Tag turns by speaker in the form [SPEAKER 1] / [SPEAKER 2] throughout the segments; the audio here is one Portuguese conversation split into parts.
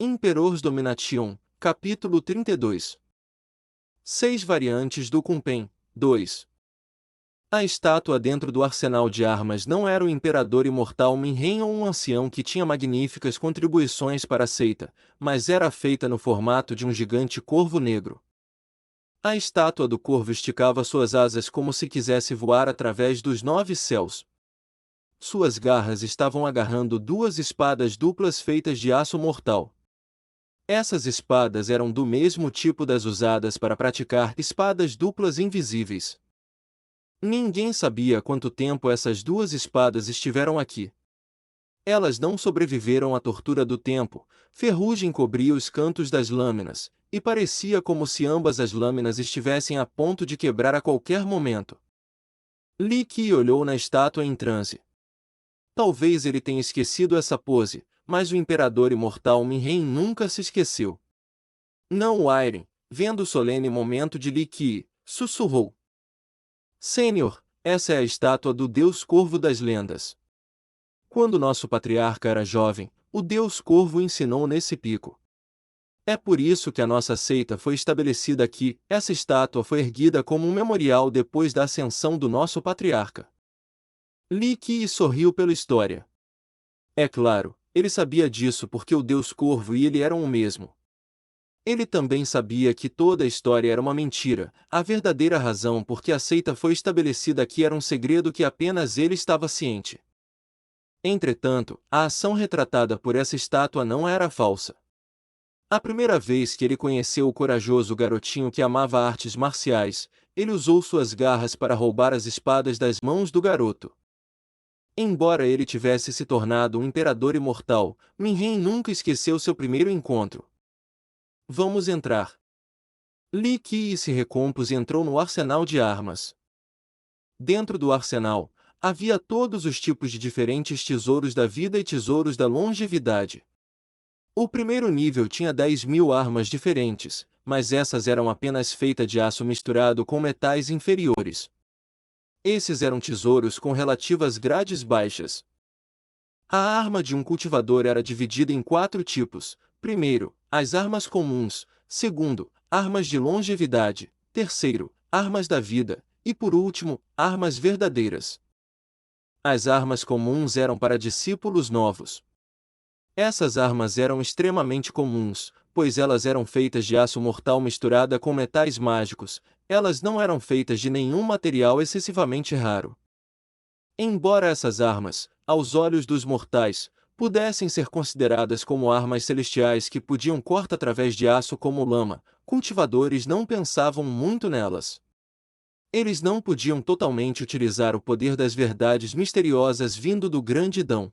[SPEAKER 1] Imperors Domination, capítulo 32. 6 variantes do Kumpen. 2. A estátua dentro do arsenal de armas não era o imperador imortal Minhen ou um ancião que tinha magníficas contribuições para a seita, mas era feita no formato de um gigante corvo negro. A estátua do corvo esticava suas asas como se quisesse voar através dos 9 céus. Suas garras estavam agarrando 2 espadas duplas feitas de aço mortal. Essas espadas eram do mesmo tipo das usadas para praticar espadas duplas invisíveis. Ninguém sabia quanto tempo essas 2 espadas estiveram aqui. Elas não sobreviveram à tortura do tempo, ferrugem cobria os cantos das lâminas, e parecia como se ambas as lâminas estivessem a ponto de quebrar a qualquer momento. Li Qi olhou na estátua em transe. Talvez ele tenha esquecido essa pose, mas o imperador imortal Minhen nunca se esqueceu. Não Airen, vendo o solene momento de Li Qi, sussurrou. Sênior, essa é a estátua do Deus Corvo das lendas. Quando nosso patriarca era jovem, o Deus Corvo ensinou nesse pico. É por isso que a nossa seita foi estabelecida aqui. Essa estátua foi erguida como um memorial depois da ascensão do nosso patriarca. Li Qi sorriu pela história. É claro, ele sabia disso porque o Deus Corvo e ele eram o mesmo. Ele também sabia que toda a história era uma mentira, a verdadeira razão por que a seita foi estabelecida aqui era um segredo que apenas ele estava ciente. Entretanto, a ação retratada por essa estátua não era falsa. A primeira vez que ele conheceu o corajoso garotinho que amava artes marciais, ele usou suas garras para roubar as espadas das mãos do garoto. Embora ele tivesse se tornado um imperador imortal, Minhen nunca esqueceu seu primeiro encontro. Vamos entrar. Li Qi se recompôs e entrou no arsenal de armas. Dentro do arsenal, havia todos os tipos de diferentes tesouros da vida e tesouros da longevidade. O primeiro nível tinha 10.000 armas diferentes, mas essas eram apenas feitas de aço misturado com metais inferiores. Esses eram tesouros com relativas grades baixas. A arma de um cultivador era dividida em 4 tipos. Primeiro, as armas comuns. Segundo, armas de longevidade. Terceiro, armas da vida. E por último, armas verdadeiras. As armas comuns eram para discípulos novos. Essas armas eram extremamente comuns, pois elas eram feitas de aço mortal misturada com metais mágicos. Elas não eram feitas de nenhum material excessivamente raro. Embora essas armas, aos olhos dos mortais, pudessem ser consideradas como armas celestiais que podiam cortar através de aço como lama, cultivadores não pensavam muito nelas. Eles não podiam totalmente utilizar o poder das verdades misteriosas vindo do grande Dão.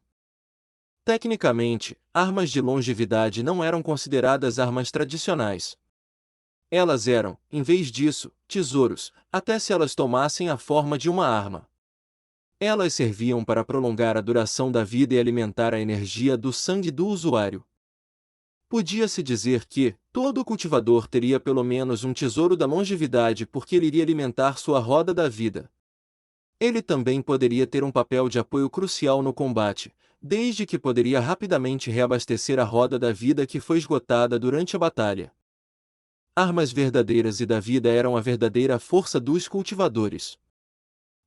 [SPEAKER 1] Tecnicamente, armas de longevidade não eram consideradas armas tradicionais. Elas eram, em vez disso, tesouros, até se elas tomassem a forma de uma arma. Elas serviam para prolongar a duração da vida e alimentar a energia do sangue do usuário. Podia-se dizer que todo cultivador teria pelo menos um tesouro da longevidade porque ele iria alimentar sua roda da vida. Ele também poderia ter um papel de apoio crucial no combate, desde que poderia rapidamente reabastecer a roda da vida que foi esgotada durante a batalha. Armas verdadeiras e da vida eram a verdadeira força dos cultivadores.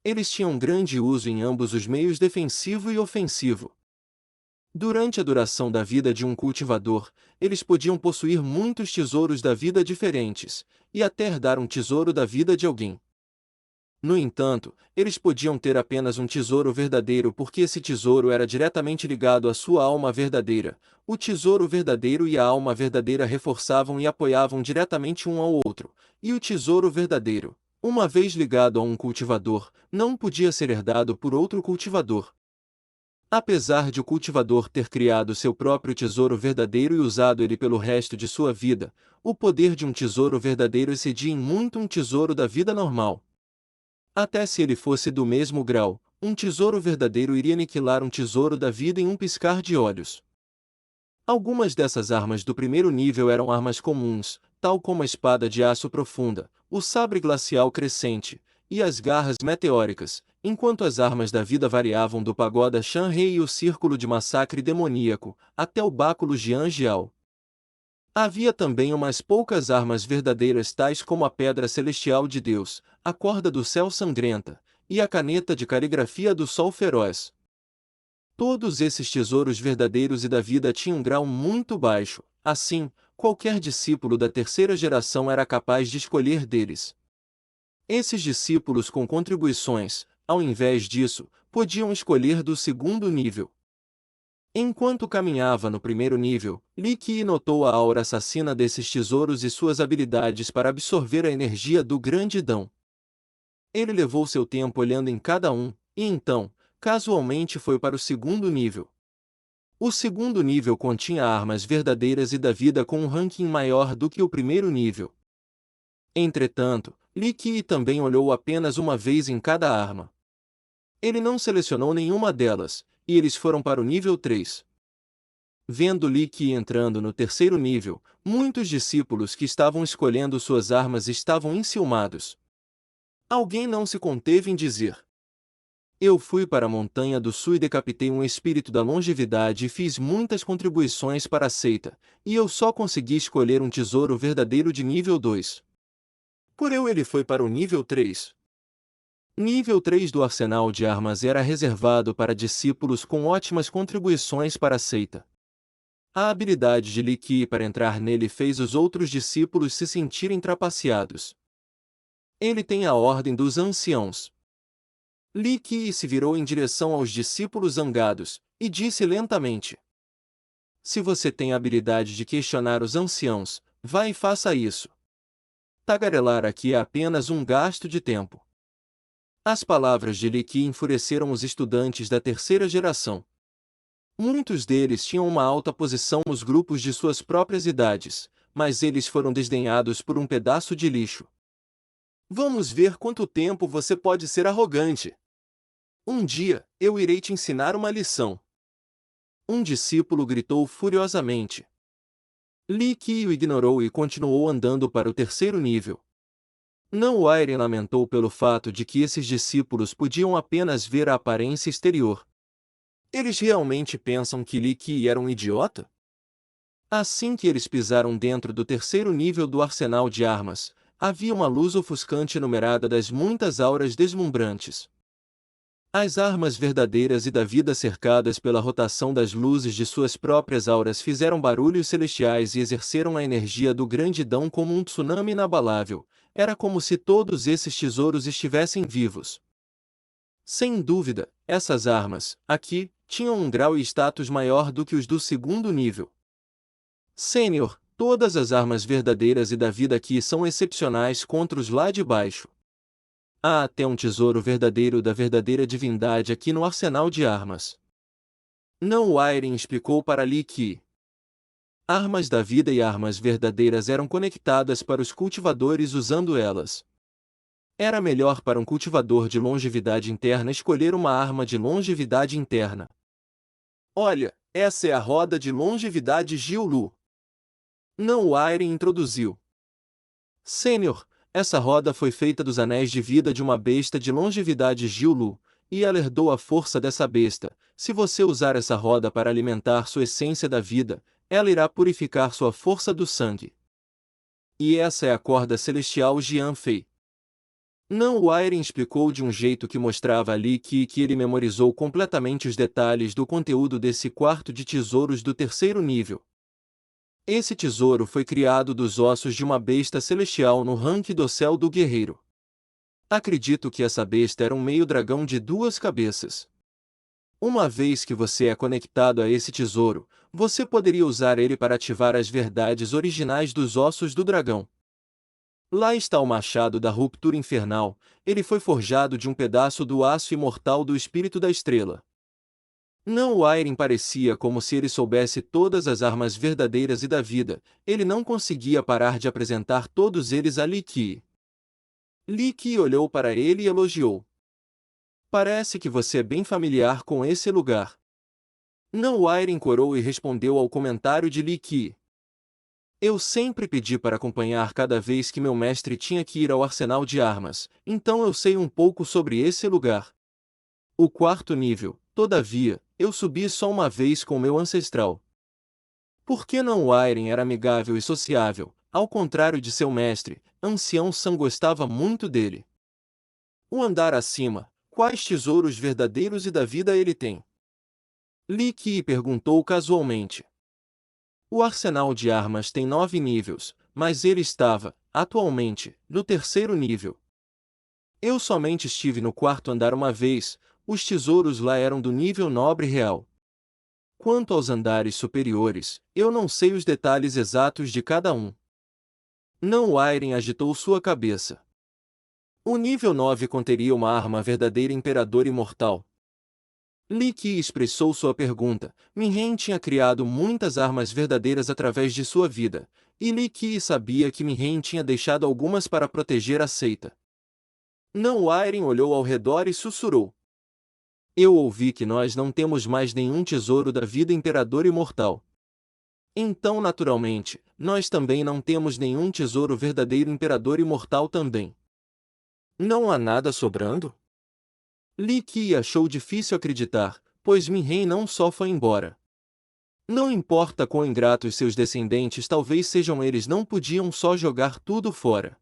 [SPEAKER 1] Eles tinham grande uso em ambos os meios defensivo e ofensivo. Durante a duração da vida de um cultivador, eles podiam possuir muitos tesouros da vida diferentes, e até herdar um tesouro da vida de alguém. No entanto, eles podiam ter apenas um tesouro verdadeiro porque esse tesouro era diretamente ligado à sua alma verdadeira. O tesouro verdadeiro e a alma verdadeira reforçavam e apoiavam diretamente um ao outro, e o tesouro verdadeiro, uma vez ligado a um cultivador, não podia ser herdado por outro cultivador. Apesar de o cultivador ter criado seu próprio tesouro verdadeiro e usado ele pelo resto de sua vida, o poder de um tesouro verdadeiro excedia em muito um tesouro da vida normal. Até se ele fosse do mesmo grau, um tesouro verdadeiro iria aniquilar um tesouro da vida em um piscar de olhos. Algumas dessas armas do primeiro nível eram armas comuns, tal como a espada de aço profunda, o sabre glacial crescente, e as garras meteóricas, enquanto as armas da vida variavam do pagoda Shanrei e o círculo de massacre demoníaco, até o báculo Jianjiao. Havia também umas poucas armas verdadeiras tais como a pedra celestial de Deus, a corda do céu sangrenta, e a caneta de caligrafia do sol feroz. Todos esses tesouros verdadeiros e da vida tinham um grau muito baixo, assim, qualquer discípulo da terceira geração era capaz de escolher deles. Esses discípulos com contribuições, ao invés disso, podiam escolher do segundo nível. Enquanto caminhava no primeiro nível, Li Qi notou a aura assassina desses tesouros e suas habilidades para absorver a energia do grande Dão. Ele levou seu tempo olhando em cada um, e então, casualmente foi para o segundo nível. O segundo nível continha armas verdadeiras e da vida com um ranking maior do que o primeiro nível. Entretanto, Li Qi também olhou apenas uma vez em cada arma. Ele não selecionou nenhuma delas, e eles foram para o nível 3. Vendo Li Qi entrando no terceiro nível, muitos discípulos que estavam escolhendo suas armas estavam enciumados. Alguém não se conteve em dizer: Eu fui para a montanha do sul e decapitei um espírito da longevidade e fiz muitas contribuições para a seita, e eu só consegui escolher um tesouro verdadeiro de nível 2. Porém ele foi para o nível 3. Nível 3 do arsenal de armas era reservado para discípulos com ótimas contribuições para a seita. A habilidade de Li Qi para entrar nele fez os outros discípulos se sentirem trapaceados. Ele tem a ordem dos anciãos. Li Qi se virou em direção aos discípulos zangados, e disse lentamente: Se você tem a habilidade de questionar os anciãos, vá e faça isso. Tagarelar aqui é apenas um gasto de tempo. As palavras de Li Qi enfureceram os estudantes da terceira geração. Muitos deles tinham uma alta posição nos grupos de suas próprias idades, mas eles foram desdenhados por um pedaço de lixo. Vamos ver quanto tempo você pode ser arrogante. Um dia, eu irei te ensinar uma lição. Um discípulo gritou furiosamente. Li Qi o ignorou e continuou andando para o terceiro nível. Não Wairen lamentou pelo fato de que esses discípulos podiam apenas ver a aparência exterior. Eles realmente pensam que Li Qi era um idiota? Assim que eles pisaram dentro do terceiro nível do arsenal de armas, havia uma luz ofuscante numerada das muitas auras deslumbrantes. As armas verdadeiras e da vida cercadas pela rotação das luzes de suas próprias auras fizeram barulhos celestiais e exerceram a energia do grande Dão como um tsunami inabalável. Era como se todos esses tesouros estivessem vivos. Sem dúvida, essas armas, aqui, tinham um grau e status maior do que os do segundo nível. Sênior, todas as armas verdadeiras e da vida aqui são excepcionais contra os lá de baixo. Há até um tesouro verdadeiro da verdadeira divindade aqui no arsenal de armas. Não Wairen explicou para Li Qi. Armas da vida e armas verdadeiras eram conectadas para os cultivadores usando elas. Era melhor para um cultivador de longevidade interna escolher uma arma de longevidade interna. Olha, essa é a roda de longevidade Jiulu. Não Wairen introduziu. Sênior, essa roda foi feita dos anéis de vida de uma besta de longevidade Jiulu, e ela herdou a força dessa besta. Se você usar essa roda para alimentar sua essência da vida, ela irá purificar sua força do sangue. E essa é a corda celestial Jianfei. Não Wairen explicou de um jeito que mostrava a Li Qi que ele memorizou completamente os detalhes do conteúdo desse quarto de tesouros do terceiro nível. Esse tesouro foi criado dos ossos de uma besta celestial no ranking do céu do guerreiro. Acredito que essa besta era um meio-dragão de 2 cabeças. Uma vez que você é conectado a esse tesouro, você poderia usar ele para ativar as verdades originais dos ossos do dragão. Lá está o machado da ruptura infernal, ele foi forjado de um pedaço do aço imortal do espírito da estrela. Não Wairen parecia como se ele soubesse todas as armas verdadeiras e da vida, ele não conseguia parar de apresentar todos eles a Li Qi. Li Qi olhou para ele e elogiou. Parece que você é bem familiar com esse lugar. Não Wairen corou e respondeu ao comentário de Li Qi. Eu sempre pedi para acompanhar cada vez que meu mestre tinha que ir ao arsenal de armas, então eu sei um pouco sobre esse lugar. O quarto nível, todavia, eu subi só uma vez com meu ancestral. Por que não Wairen era amigável e sociável, ao contrário de seu mestre, ancião San gostava muito dele. O andar acima, quais tesouros verdadeiros e da vida ele tem? Li Qi perguntou casualmente. O arsenal de armas tem 9 níveis, mas ele estava, atualmente, no terceiro nível. Eu somente estive no quarto andar uma vez, os tesouros lá eram do nível nobre real. Quanto aos andares superiores, eu não sei os detalhes exatos de cada um. Não Wairen agitou sua cabeça. O nível 9 conteria uma arma verdadeira imperador imortal. Li Qi expressou sua pergunta. Minhen tinha criado muitas armas verdadeiras através de sua vida, e Li Qi sabia que Minhen tinha deixado algumas para proteger a seita. Não Wairen olhou ao redor e sussurrou. Eu ouvi que nós não temos mais nenhum tesouro da vida imperador imortal. Então, naturalmente, nós também não temos nenhum tesouro verdadeiro imperador imortal também. Não há nada sobrando? Li Qi achou difícil acreditar, pois Minhen não só foi embora. Não importa quão ingratos seus descendentes talvez sejam, eles não podiam só jogar tudo fora.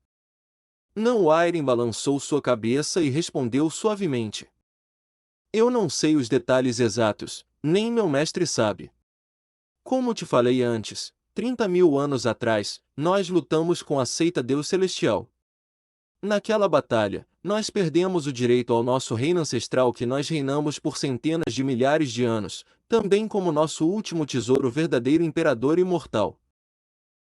[SPEAKER 1] Não Wairen balançou sua cabeça e respondeu suavemente. Eu não sei os detalhes exatos, nem meu mestre sabe. Como te falei antes, 30.000 anos atrás, nós lutamos com a seita Deus Celestial. Naquela batalha, nós perdemos o direito ao nosso reino ancestral que nós reinamos por centenas de milhares de anos, também como nosso último tesouro verdadeiro imperador imortal.